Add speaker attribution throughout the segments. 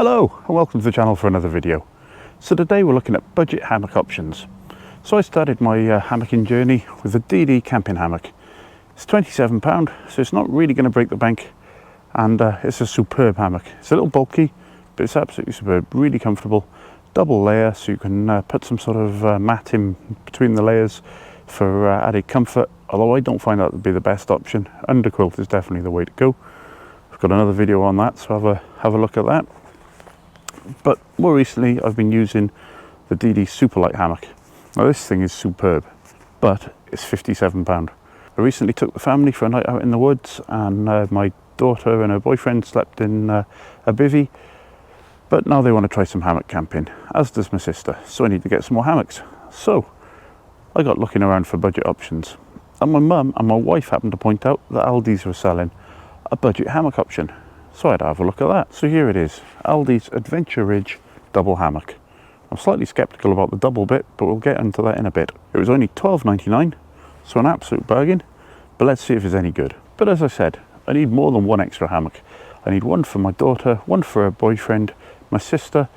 Speaker 1: Hello and welcome to the channel for another video. So today we're looking at budget hammock options. So I started my hammocking journey with a DD camping hammock. It's £27, so it's not really going to break the bank, and it's a superb hammock. It's a little bulky, but it's absolutely superb, really comfortable. Double layer, so you can put some sort of mat in between the layers for added comfort, although I don't find that to be the best option. Underquilt is definitely the way to go. I've got another video on that, so have a look at that. But more recently I've been using the DD Superlight hammock. Now this thing is superb, but it's £57. I recently took the family for a night out in the woods, and my daughter and her boyfriend slept in a bivvy, but now they want to try some hammock camping, as does my sister, so I need to get some more hammocks. So I got looking around for budget options, and my mum and my wife happened to point out that Aldi's were selling a budget hammock option. So I had to have a look at that. So here it is, Aldi's Adventure Ridge double hammock. I'm slightly sceptical about the double bit, but we'll get into that in a bit. It was only £12.99, so an absolute bargain, but let's see if it's any good. But as I said, I need more than one extra hammock. I need one for my daughter, one for her boyfriend, my sister,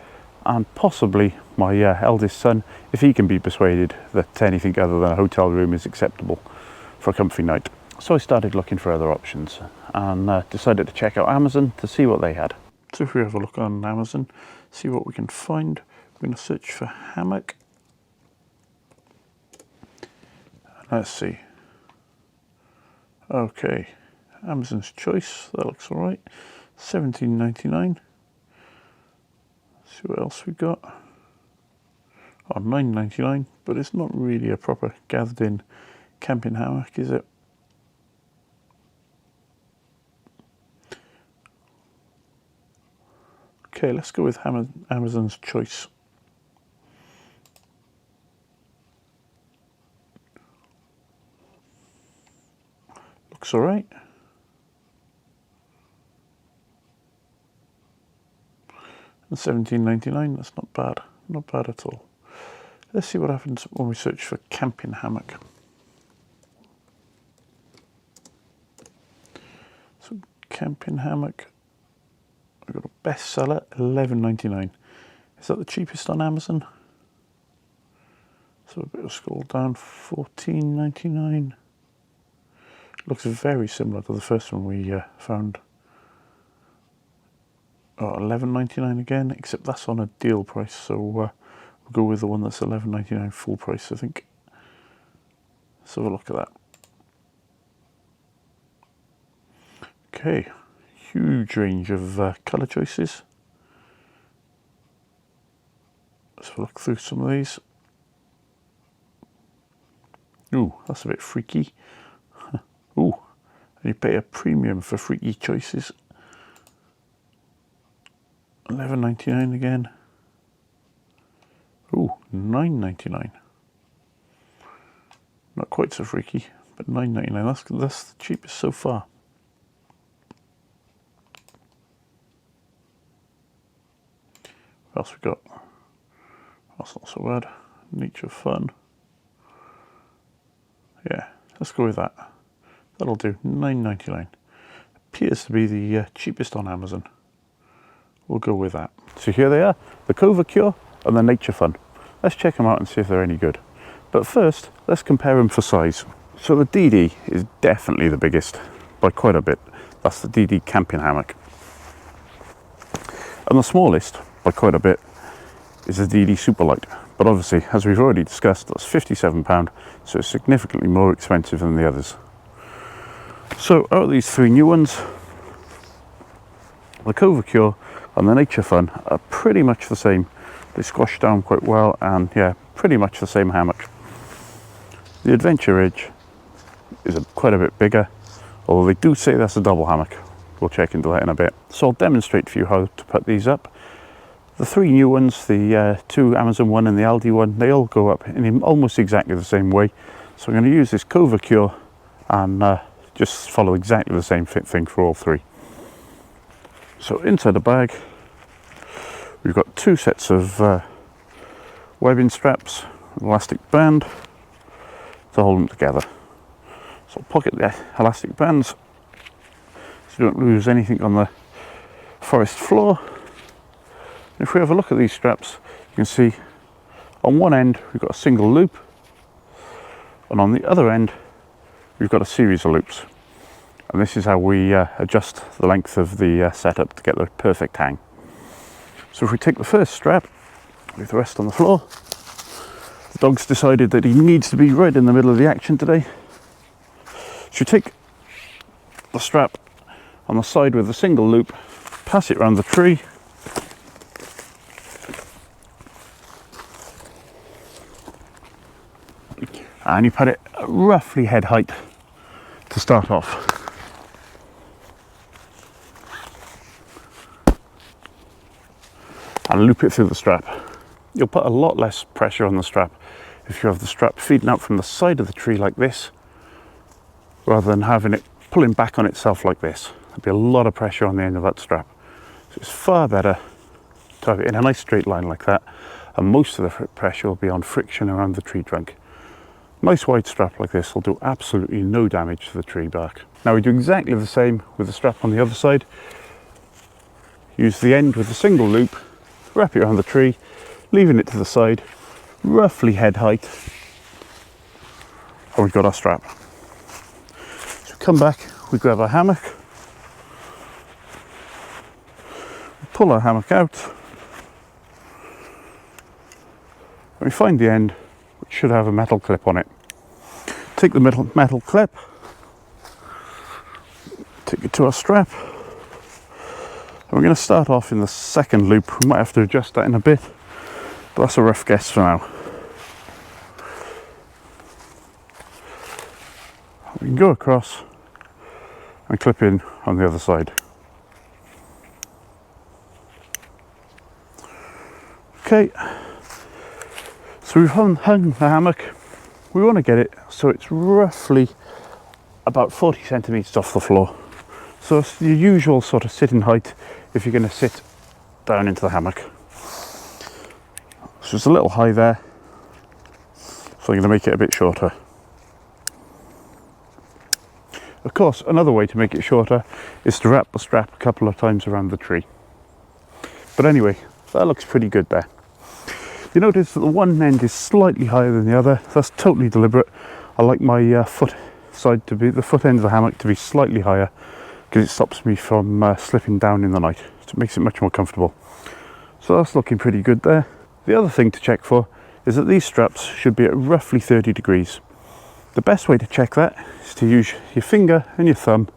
Speaker 1: and possibly my eldest son, if he can be persuaded that anything other than a hotel room is acceptable for a comfy night. So I started looking for other options, and decided to check out Amazon to see what they had. So if we have a look on Amazon, see what we can find. We're going to search for hammock. Let's see. Okay, Amazon's Choice, that looks alright. £17.99. See what else we got. Oh, £9.99, but it's not really a proper gathered in camping hammock, is it? Okay, let's go with Amazon's Choice. Looks alright. And £17.99, that's not bad. Not bad at all. Let's see what happens when we search for camping hammock. So camping hammock, I've got a bestseller, £11.99. Is that the cheapest on Amazon? So a bit of scroll down, £14.99. Looks very similar to the first one we found. Oh, £11.99 again, except that's on a deal price, so we'll go with the one that's £11.99 full price, I think. Let's have a look at that. Okay. Huge range of colour choices. Let's have a look through some of these. Ooh, that's a bit freaky. Ooh, and you pay a premium for freaky choices. £11.99 again. Ooh, £9.99. Not quite so freaky, but £9.99. That's the cheapest so far. What else we got? That's not so bad. Naturefun. Yeah, let's go with that. That'll do. £9.99. Appears to be the cheapest on Amazon. We'll go with that. So here they are, the Covacure and the Naturefun. Let's check them out and see if they're any good. But first, let's compare them for size. So the DD is definitely the biggest by quite a bit. That's the DD camping hammock. And the smallest by quite a bit is the DD Superlight, but obviously, as we've already discussed, that's £57, so it's significantly more expensive than the others. So out of these three new ones, the Covacure and the Naturefun are pretty much the same. They squash down quite well, and yeah, pretty much the same hammock. The Adventure Ridge is quite a bit bigger, although they do say that's a double hammock. We'll check into that in a bit. So I'll demonstrate for you how to put these up. The three new ones, the two Amazon one and the Aldi one, they all go up in almost exactly the same way. So I'm going to use this Covacure and just follow exactly the same fit thing for all three. So inside the bag, we've got two sets of webbing straps, elastic band to hold them together. So I'll pocket the elastic bands so you don't lose anything on the forest floor. If we have a look at these straps, you can see on one end we've got a single loop, and on the other end we've got a series of loops. And this is how we adjust the length of the setup to get the perfect hang. So if we take the first strap, leave the rest on the floor. The dog's decided that he needs to be right in the middle of the action today. So you take the strap on the side with a single loop, pass it around the tree, and you put it roughly head height to start off. And loop it through the strap. You'll put a lot less pressure on the strap if you have the strap feeding out from the side of the tree like this, rather than having it pulling back on itself like this. There'll be a lot of pressure on the end of that strap. So it's far better to have it in a nice straight line like that, and most of the pressure will be on friction around the tree trunk. Nice wide strap like this will do absolutely no damage to the tree bark. Now we do exactly the same with the strap on the other side. Use the end with a single loop, wrap it around the tree, leaving it to the side, roughly head height, and we've got our strap. So come back, we grab our hammock, we pull our hammock out, and we find the end, which should have a metal clip on it. Take the metal clip, take it to our strap. We're going to start off in the second loop. We might have to adjust that in a bit, but that's a rough guess for now. We can go across and clip in on the other side. Okay, so we've hung the hammock. We want to get it so it's roughly about 40 centimeters off the floor. So it's the usual sort of sitting height if you're going to sit down into the hammock. So it's a little high there, so I'm going to make it a bit shorter. Of course, another way to make it shorter is to wrap the strap a couple of times around the tree. But anyway, that looks pretty good there. You notice that the one end is slightly higher than the other. That's totally deliberate. I like my foot end of the hammock to be slightly higher, because it stops me from slipping down in the night. So it makes it much more comfortable. So that's looking pretty good there. The other thing to check for is that these straps should be at roughly 30 degrees. The best way to check that is to use your finger and your thumb.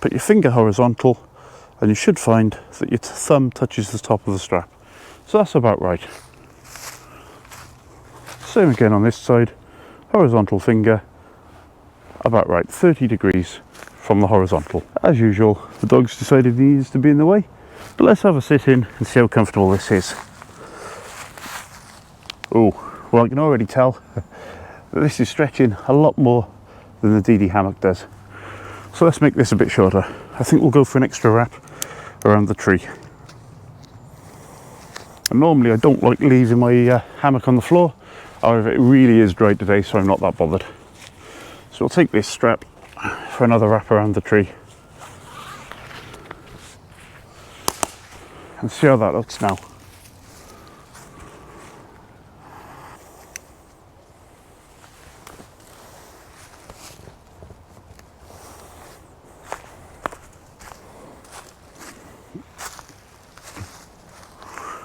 Speaker 1: Put your finger horizontal, and you should find that your thumb touches the top of the strap. So that's about right. Same again on this side, horizontal finger, about right, 30 degrees from the horizontal. As usual, the dog's decided he needs to be in the way, but let's have a sit in and see how comfortable this is. Oh, well, I can already tell that this is stretching a lot more than the DD hammock does. So let's make this a bit shorter. I think we'll go for an extra wrap around the tree. And normally I don't like leaving my hammock on the floor. However, it really is dry today, so I'm not that bothered. So we'll take this strap for another wrap around the tree and see how that looks now.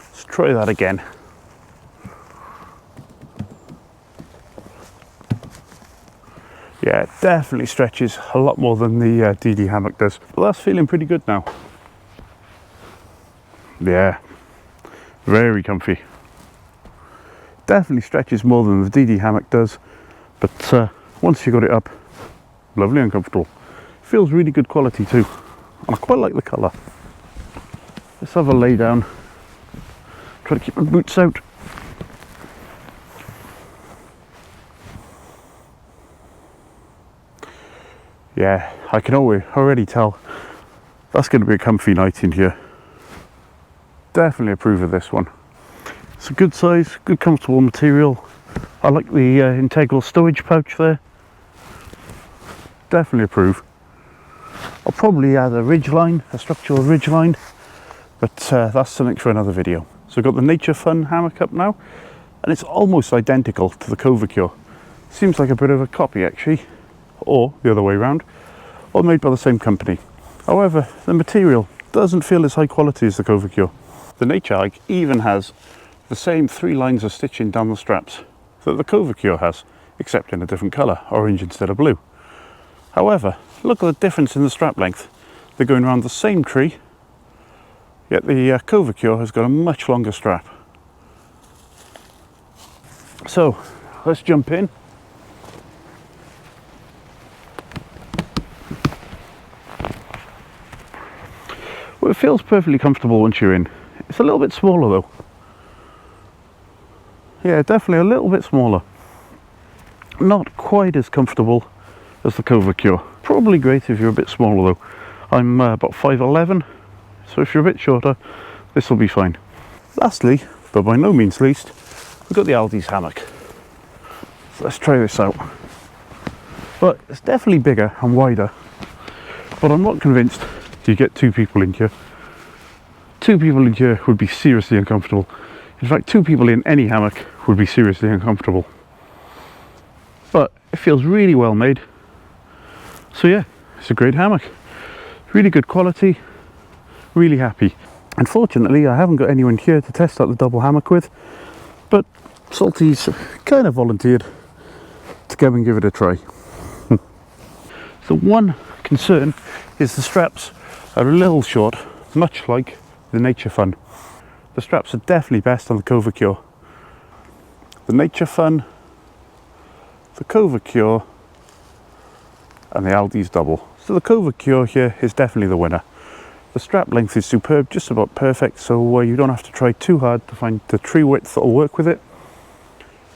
Speaker 1: Let's try that again. Yeah, it definitely stretches a lot more than the DD hammock does, but that's feeling pretty good now. Yeah, very comfy. Definitely stretches more than the DD hammock does, but once you got it up, lovely and comfortable. Feels really good quality too, and I quite like the colour. Let's have a lay down. Try to keep my boots out. Yeah, I can already tell that's going to be a comfy night in here. Definitely approve of this one. It's a good size, good comfortable material. I like the integral stowage pouch there. Definitely approve. I'll probably add a ridge line, a structural ridge line, But that's something for another video. So I've got the Naturefun hammock up now, and it's almost identical to the Covacure. Seems like a bit of a copy actually, or the other way around, all made by the same company. However, the material doesn't feel as high quality as the Covacure. The Nature Hike even has the same 3 lines of stitching down the straps that the Covacure has, except in a different colour, orange instead of blue. However, look at the difference in the strap length. They're going around the same tree, yet the Covacure has got a much longer strap. So let's jump in. Well, it feels perfectly comfortable once you're in. It's a little bit smaller though. Yeah, definitely a little bit smaller. Not quite as comfortable as the Covacure. Probably great if you're a bit smaller though. I'm about 5'11", so if you're a bit shorter, this will be fine. Lastly, but by no means least, we've got the Aldi's hammock. So let's try this out. But it's definitely bigger and wider, but I'm not convinced you get 2 people in here. 2 people in here would be seriously uncomfortable. In fact, 2 people in any hammock would be seriously uncomfortable. But it feels really well made. So yeah, it's a great hammock. Really good quality, really happy. Unfortunately, I haven't got anyone here to test out the double hammock with, but Salty's kind of volunteered to come and give it a try. The one concern is the straps are a little short, much like the Naturefun. The straps are definitely best on the Covacure. The Naturefun, the Covacure, and the Aldi's double. So the Covacure here is definitely the winner. The strap length is superb, just about perfect, so you don't have to try too hard to find the tree width that will work with it.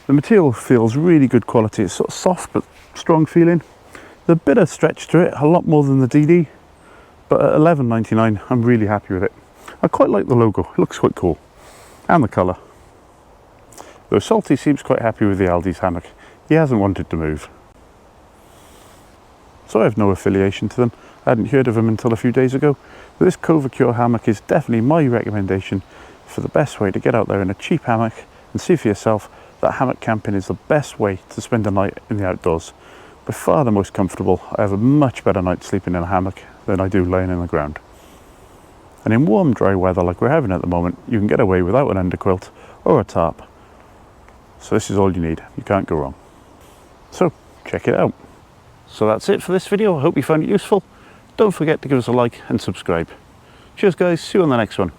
Speaker 1: The material feels really good quality. It's sort of soft but strong feeling. There's a bit of stretch to it, a lot more than the DD, but at $11.99 I'm really happy with it. I quite like the logo, it looks quite cool, and the colour. Though Salty seems quite happy with the Aldi's hammock. He hasn't wanted to move. So I have no affiliation to them. I hadn't heard of them until a few days ago. But this Covacure hammock is definitely my recommendation for the best way to get out there in a cheap hammock and see for yourself that hammock camping is the best way to spend a night in the outdoors. By far the most comfortable. I have a much better night sleeping in a hammock than I do laying in the ground. And in warm, dry weather like we're having at the moment, you can get away without an underquilt or a tarp. So this is all you need. You can't go wrong. So check it out. So that's it for this video. I hope you found it useful. Don't forget to give us a like and subscribe. Cheers guys, see you on the next one.